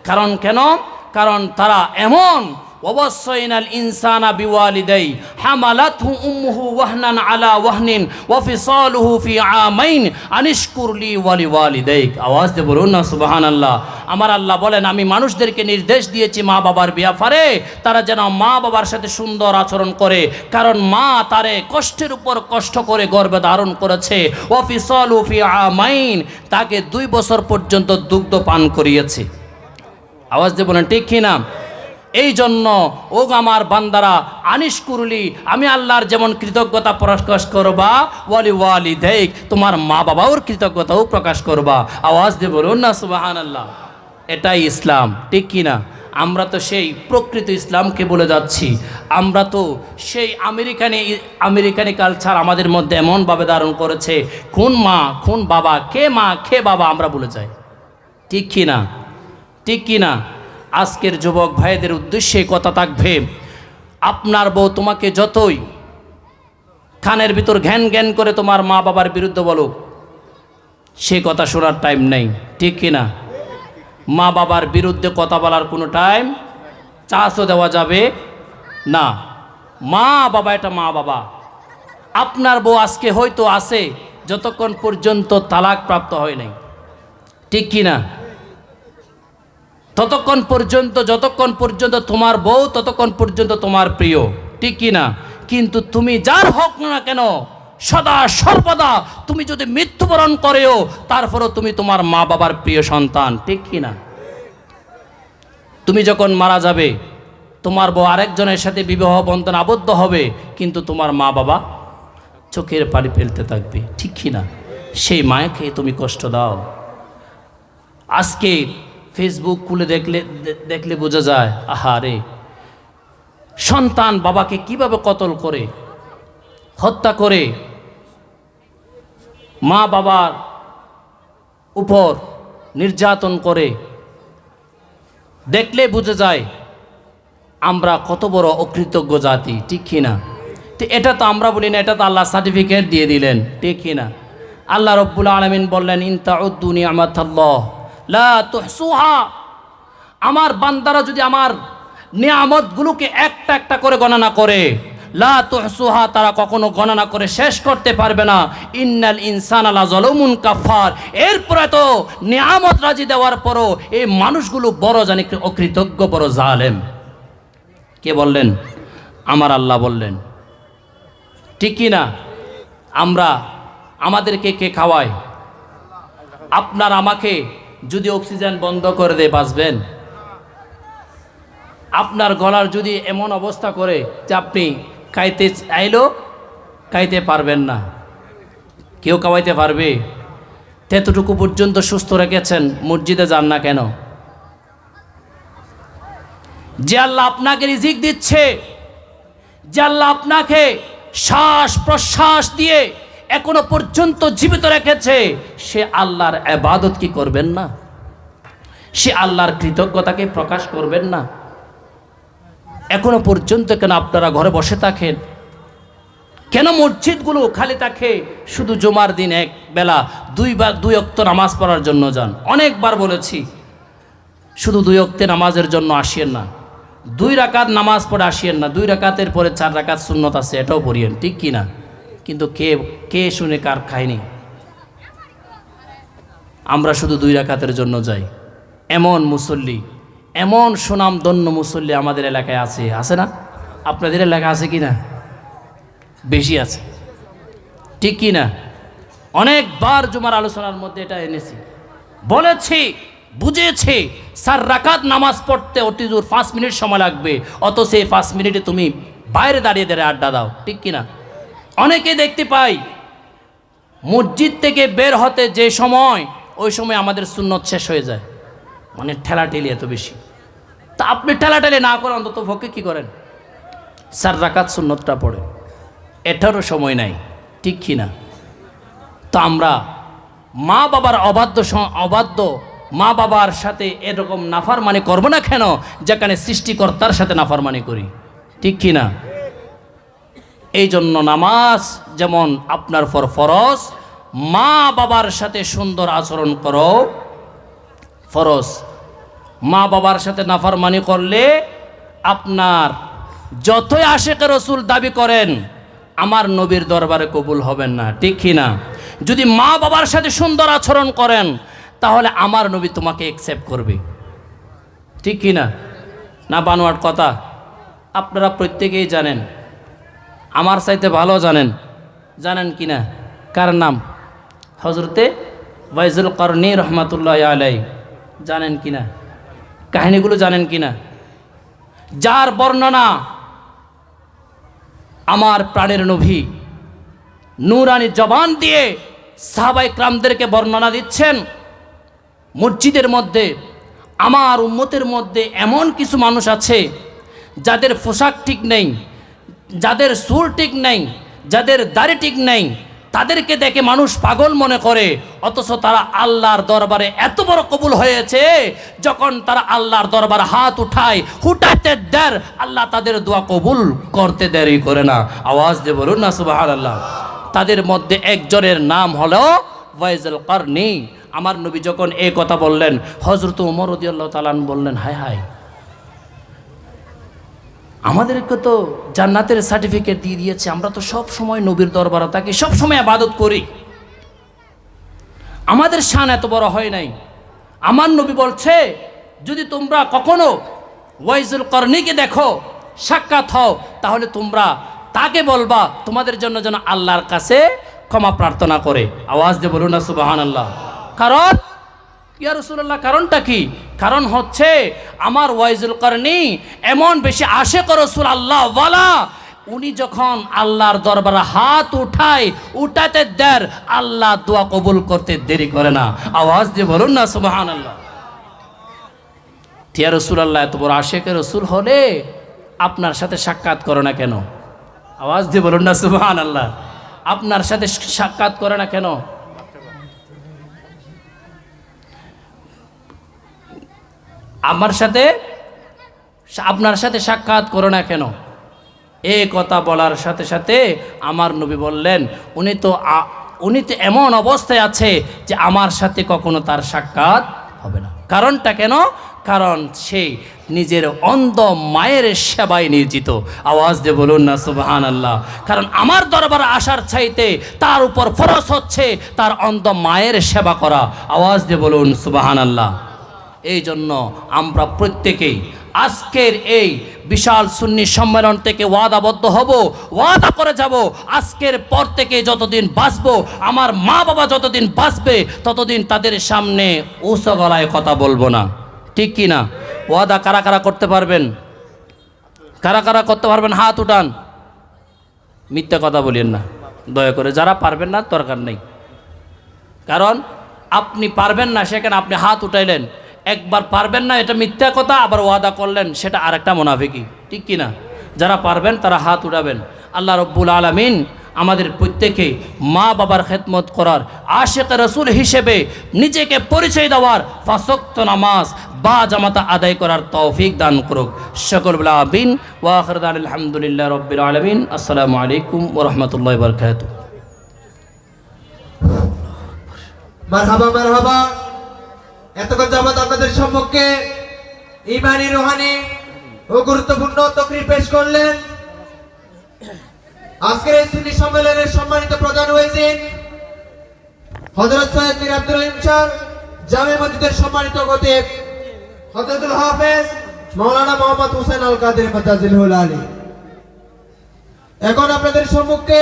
কারণ কেন? কারণ তারা এমন ওয়াসাইনাল ইনসানা বিওয়ালিদাই হামালাতহু উম্মুহু ওয়াহনান আলা ওয়াহনিন ওয়া ফিসালুহু ফি আমাইন আনিশকুর লি ওয়া লিওয়ালিদাইক। আওয়াজ দিয়ে বলুন না সুবহানাল্লাহ। আমার আল্লাহ বলেন, আমি মানুষদেরকে নির্দেশ দিয়েছি মা বাবার ব্যাপারে তারা যেন মা বাবার সাথে সুন্দর আচরণ করে, কারণ মা তারে কষ্টের উপর কষ্ট করে গর্ভে ধারণ করেছে। ওয়া ফিসালুহু ফি আমাইন, তাকে 2 বছর পর্যন্ত দুগ্ধ পান করিয়েছে। আওয়াজ দিয়ে বলেন ঠিক কিনা? এই জন্য ও আমার বান্দারা আনিশকুরলি, আমি আল্লাহর যেমন কৃতজ্ঞতা প্রকাশ করবা, ওয়ালি ওয়ালিদাইক, তোমার মা বাবাও কৃতজ্ঞতাও প্রকাশ করবা। আওয়াজ দিয়ে বলুন না সুবহানাল্লাহ। এটাই ইসলাম, ঠিক কিনা? আমরা তো সেই প্রকৃত ইসলামকে বলে যাচ্ছি। আমরা তো সেই আমেরিকানি কালচার আমাদের মধ্যে এমনভাবে ধারণ করেছে, কোন মা কোন বাবা, কে মা কে বাবা আমরা বলে যাই, ঠিক কিনা? ঠিক কিনা? আজকের যুবক ভাইদের উদ্দেশ্যে কথা থাকবে, আপনার বউ তোমাকে যতই কানের ভিতর ঘ্যান ঘ্যান করে তোমার মা বাবার বিরুদ্ধে বলো, সে কথা শোনার টাইম নেই, ঠিক কিনা? মা বাবার বিরুদ্ধে কথা বলার কোনো টাইম চান্সও দেওয়া যাবে না। মা বাবা এটা মা বাবা। আপনার বউ আজকে হয়তো আছে যতক্ষণ পর্যন্ত তালাক প্রাপ্ত হয় নাই, ঠিক কিনা? ততক্ষণ পর্যন্ত, যতক্ষণ পর্যন্ত তোমার বউ ততক্ষণ পর্যন্ত তোমার প্রিয়, ঠিক কিনা? কিন্তু তুমি যার হোক না কেন, সদা সর্বদা তুমি যদি মৃত্যুবরণ করেও তারপরও তুমি তোমার মা বাবার প্রিয় সন্তান, ঠিক কিনা? তুমি যখন মারা যাবে তোমার বউ আরেকজনের সাথে বিবাহ বন্ধন আবদ্ধ হবে, কিন্তু তোমার মা বাবা চোখের পানি ফেলতে থাকবে, ঠিক কিনা? সেই মায়াকে তুমি কষ্ট দাও। আজকে ফেসবুক খুলে দেখলে বোঝা যায়, আহারে সন্তান বাবাকে কিভাবে কতল করে, হত্যা করে, মা বাবার উপর নির্যাতন করে। দেখলে বুঝে যায় আমরা কত বড় অকৃতজ্ঞ জাতি, ঠিক কিনা? তো এটা তো আমরা বলি না, এটা তো আল্লাহ সার্টিফিকেট দিয়ে দিলেন, ঠিক কিনা? আল্লাহ রব্বুল আলামিন বললেন, ইন তাউদ্দু নি'মাতাল্লাহ লা তুহসুহা। আমার বান্দারা যদি আমার নিয়ামতগুলোকে একটা একটা করে গণনা করে, লা তুহসুহা, তারা কখনো গণনা করে শেষ করতে পারবে না। ইন্নাল ইনসানা লাযালুমুন কাফার। এরপরে তো নিয়ামত রাজি দেওয়ার পরও এই মানুষগুলো বড় জানি অকৃতজ্ঞ, বড় জালেম। কে বললেন? আমার আল্লাহ বললেন, ঠিক কি না? আমাদেরকে কে খাওয়ায়? আপনার আমাকে যদি অক্সিজেন বন্ধ করে দেয় বাঁচবেন? আপনার গলার যদি এমন অবস্থা করে যে আপনি খাইতে চাইলেও খাইতে পারবেন না, কেউ খাওয়াইতে পারবে? তেতটুকু পর্যন্ত সুস্থ রেখেছেন, মসজিদে যান না কেন? যে আল্লাহ আপনাকে রিজিক দিচ্ছে, যে আল্লাহ আপনাকে শ্বাস প্রশ্বাস দিয়ে এখনো পর্যন্ত জীবিত রেখেছে, সে আল্লাহর ইবাদত কি করবেন না? সে আল্লাহর কৃতজ্ঞতাকে প্রকাশ করবেন না? এখনো পর্যন্ত কেন আপনারা ঘরে বসে থাকেন? কেন মসজিদগুলো খালি থাকে? শুধু জুমার দিন এক বেলা 2 ওয়াক্ত নামাজ পড়ার জন্য যান। অনেকবার বলেছি, শুধু 2 ওয়াক্তে নামাজের জন্য আসিয়েন না, 2 রাকাত নামাজ পড়ে আসিয়েন না, 2 রাকাতের পরে 4 রাকাত সুন্নত আছে, এটাও পড়িয়েন, ঠিক কিনা? কিন্তু কে শুনে কার খায়নি? আমরা শুধু 2 রাকাতের জন্য যাই। এমন মুসল্লি, এমন সুনামধন্য মুসল্লি আমাদের এলাকায় আছে না? আপনাদের এলাকায় আছে কি না? বেশি আছে, ঠিক কি না? অনেকবার জুমার আলোচনার মধ্যে এটা এনেছি, বলেছি, বুঝেছি। 4 রাকাত নামাজ পড়তে অতি জোর 5 মিনিট সময় লাগবে, অত সেই 5 মিনিটে তুমি বাইরে দাঁড়িয়ে আড্ডা দাও, ঠিক কিনা? অনেকে দেখতে পাই মসজিদ থেকে বের হতে যে সময়, ওই সময় আমাদের সুন্নত শেষ হয়ে যায়, মানে ঠেলাঠেলি এত বেশি। তা আপনি ঠেলাঠেলি না করেন, অন্তত পক্ষে কী করেন? 4 রাকাত সুন্নতটা পড়ে, এটারও সময় নাই, ঠিক কিনা? তো আমরা মা বাবার অবাধ্য মা বাবার সাথে এরকম নাফরমানি করব না কেন, যেখানে সৃষ্টিকর্তার সাথে নাফরমানি করি, ঠিক কিনা? এই জন্য নামাজ যেমন আপনার ফরজ, মা বাবার সাথে সুন্দর আচরণ করো ফরজ। মা বাবার সাথে নাফরমানি করলে আপনার যতই আশেকে রসুল দাবি করেন আমার নবীর দরবারে কবুল হবেন না, ঠিক কি না? যদি মা বাবার সাথে সুন্দর আচরণ করেন তাহলে আমার নবী তোমাকে অ্যাকসেপ্ট করবে, ঠিক কি না? না বানোয়াট কথা? আপনারা প্রত্যেকেই জানেন, আমার চাইতে ভালো জানেন। জানেন কি না কার নাম? হজরতে ওয়াইজুল করনী রহমাতুল্লাহ আলাই। জানেন কি না কাহিনীগুলো? জানেন কি না? যার বর্ণনা আমার প্রাণের নবী নূরানি জবান দিয়ে সাহাবায়ে কিরামদেরকে বর্ণনা দিচ্ছেন। মসজিদের মধ্যে আমার উম্মতের মধ্যে এমন কিছু মানুষ আছে যাদের পোশাক ঠিক নেই, যাদের চুল ঠিক নেই, যাদের দাড়ি ঠিক নেই, তাদেরকে দেখে মানুষ পাগল মনে করে, অথচ তারা আল্লাহর দরবারে এত বড় কবুল হয়েছে। যখন তারা আল্লাহর দরবারে হাত উঠায় হুটাতে দেয়, আল্লাহ তাদের দোয়া কবুল করতে দেরি করে না। আওয়াজ দিয়ে বলুন না সুবহানাল্লাহ। তাদের মধ্যে একজনের নাম হলো ওয়াইজুল করনী। আমার নবী যখন এই কথা বললেন, হযরত ওমর রাদিয়াল্লাহু তাআলা বললেন, হায় হায়, আমাদেরকে তো জান্নাতের সার্টিফিকেট দিয়ে দিয়েছে, আমরা তো সব সময় নবীর দরবারে থাকি, সব সময় ইবাদত করি, আমাদের শান এত বড় হয় নাই। আমার নবী বলছে, যদি তোমরা কখনো ওয়াইজুল করনীকে দেখো, সাক্ষাৎ হও, তাহলে তোমরা তাকে বলবা তোমাদের জন্য যেন আল্লাহর কাছে ক্ষমা প্রার্থনা করে। আওয়াজ দিয়ে বলুন না সুবহানাল্লাহ। কারণ ইয়া রাসূলুল্লাহ, কারণটা কি? কারণ হচ্ছে আমার ওয়াইজুল করনী এমন বেশি আশেক রাসূল আল্লাহ ওয়ালা, উনি যখন আল্লাহর দরবারে হাত উঠাতে দেয়, আল্লাহ দোয়া কবুল করতে দেরি করে না। আওয়াজ দিয়ে বলুন না সুবহানাল্লাহ। ইয়া রাসূলুল্লাহ, এত বড় আশেক রাসূল হলে আপনার সাথে সাক্ষাৎ করে না কেন? আওয়াজ দিয়ে বলুন না সুবহানাল্লাহ। আপনার সাথে সাক্ষাৎ করে না কেন? আমার সাথে আপনার সাথে সাক্ষাৎ করো না কেন? এই কথা বলার সাথে সাথে আমার নবী বললেন, উনি তো এমন অবস্থায় আছে যে আমার সাথে কখনো তার সাক্ষাৎ হবে না। কারণটা কেন? কারণ সে নিজের অন্ধ মায়ের সেবায় নিয়োজিত। আওয়াজ দিয়ে বলুন না সুবহানাল্লাহ। কারণ আমার দরবারে আসার চাইতে তার উপর ফরজ হচ্ছে তার অন্ধ মায়ের সেবা করা। আওয়াজ দিয়ে বলুন সুবহানাল্লাহ। এই জন্য আমরা প্রত্যেকেই আজকের এই বিশাল সুন্নি সম্মেলন থেকে ওয়াদাবদ্ধ হব, ওয়াদা করে যাব, আজকের পর থেকে যতদিন বাঁচব, আমার মা বাবা যতদিন বাঁচবে, ততদিন তাদের সামনে উঁচু গলায় কথা বলবো না, ঠিক কি না? ওয়াদা কারা কারা করতে পারবেন? কারা কারা করতে পারবেন? হাত উঠান। মিথ্যা কথা বলেন না দয়া করে। যারা পারবেন না দরকার নেই, কারণ আপনি পারবেন না সেখানে আপনি হাত উঠাইলেন, একবার পারবেন না এটা মিথ্যা কথা, আবার ওয়াদা করলেন সেটা আরেকটা মুনাফিকি, ঠিক কি না? যারা পারবেন তারা হাত উঠাবেন। আল্লাহ রব্বুল আলামিন আমাদের প্রত্যেকে মা বাবার খেদমত করার, আশিক রাসূল হিসেবে নিজেকে পরিচয় দেওয়ার, ৫ ওয়াক্ত নামাজ বা জামাতা আদায় করার তৌফিক দান করুক। সকল বলা আমিন। ওয়া আখিরু দাওয়ানা আলহামদুলিল্লাহি রাব্বিল আলামিন। আসসালামু আলাইকুম ওয়া রাহমাতুল্লাহি ওয়া বারাকাতুহু। মারহাবা মারহাবা। এতক্ষণ যাবত আপনাদের সম্মুখে ইমানি, রুহানি ও গুরুত্বপূর্ণ তকরির পেশ করলেন আজকের এই সুন্নি সম্মেলনের সম্মানিত প্রধান ওয়াজির হযরত সৈয়দ মীর আব্দুর রহিম স্যার, জামে মসজিদের সম্মানিত খতিব হযরতুল হাফেজ মাওলানা মোহাম্মদ হুসেন আল কাদের মাদাজিলহুল আলী। এখন আপনাদের সম্মুখে